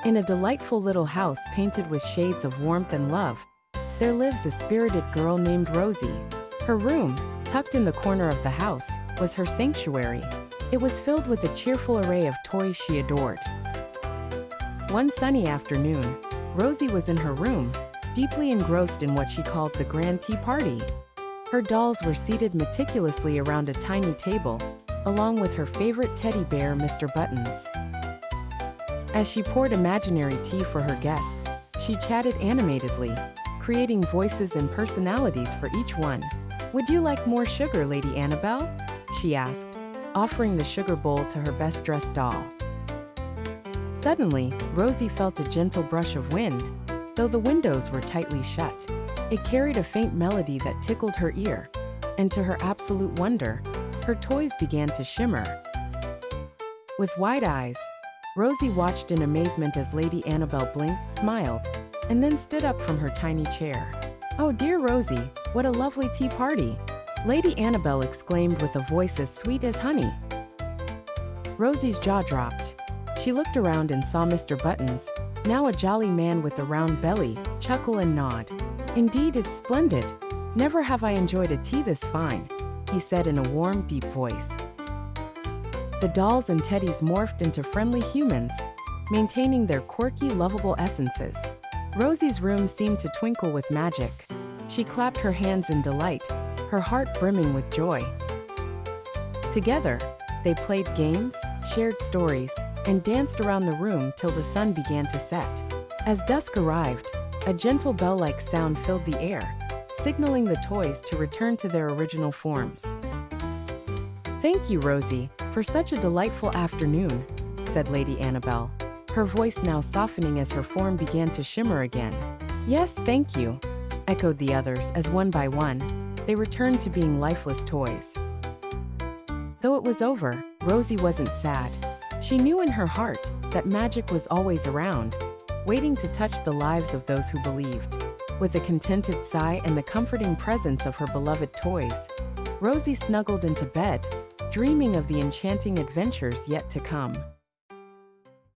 In a delightful little house painted with shades of warmth and love, there lives a spirited girl named Rosie. Her room, tucked in the corner of the house, was her sanctuary. It was filled with a cheerful array of toys she adored. One sunny afternoon, Rosie was in her room, deeply engrossed in what she called the grand tea party. Her dolls were seated meticulously around a tiny table, along with her favorite teddy bear, Mr. Buttons. As she poured imaginary tea for her guests, she chatted animatedly, creating voices and personalities for each one. "Would you like more sugar, Lady Annabelle?" she asked, offering the sugar bowl to her best-dressed doll. Suddenly, Rosie felt a gentle brush of wind, though the windows were tightly shut. It carried a faint melody that tickled her ear, and to her absolute wonder, her toys began to shimmer. With wide eyes, Rosie watched in amazement as Lady Annabelle blinked, smiled, and then stood up from her tiny chair. "Oh dear Rosie, what a lovely tea party!" Lady Annabelle exclaimed with a voice as sweet as honey. Rosie's jaw dropped. She looked around and saw Mr. Buttons, now a jolly man with a round belly, chuckle and nod. "Indeed, it's splendid. Never have I enjoyed a tea this fine," he said in a warm, deep voice. The dolls and teddies morphed into friendly humans, maintaining their quirky, lovable essences. Rosie's room seemed to twinkle with magic. She clapped her hands in delight, her heart brimming with joy. Together, they played games, shared stories, and danced around the room till the sun began to set. As dusk arrived, a gentle bell-like sound filled the air, signaling the toys to return to their original forms. "Thank you, Rosie, for such a delightful afternoon," said Lady Annabelle, her voice now softening as her form began to shimmer again. "Yes, thank you," echoed the others as one by one, they returned to being lifeless toys. Though it was over, Rosie wasn't sad. She knew in her heart that magic was always around, waiting to touch the lives of those who believed. With a contented sigh and the comforting presence of her beloved toys, Rosie snuggled into bed, dreaming of the enchanting adventures yet to come.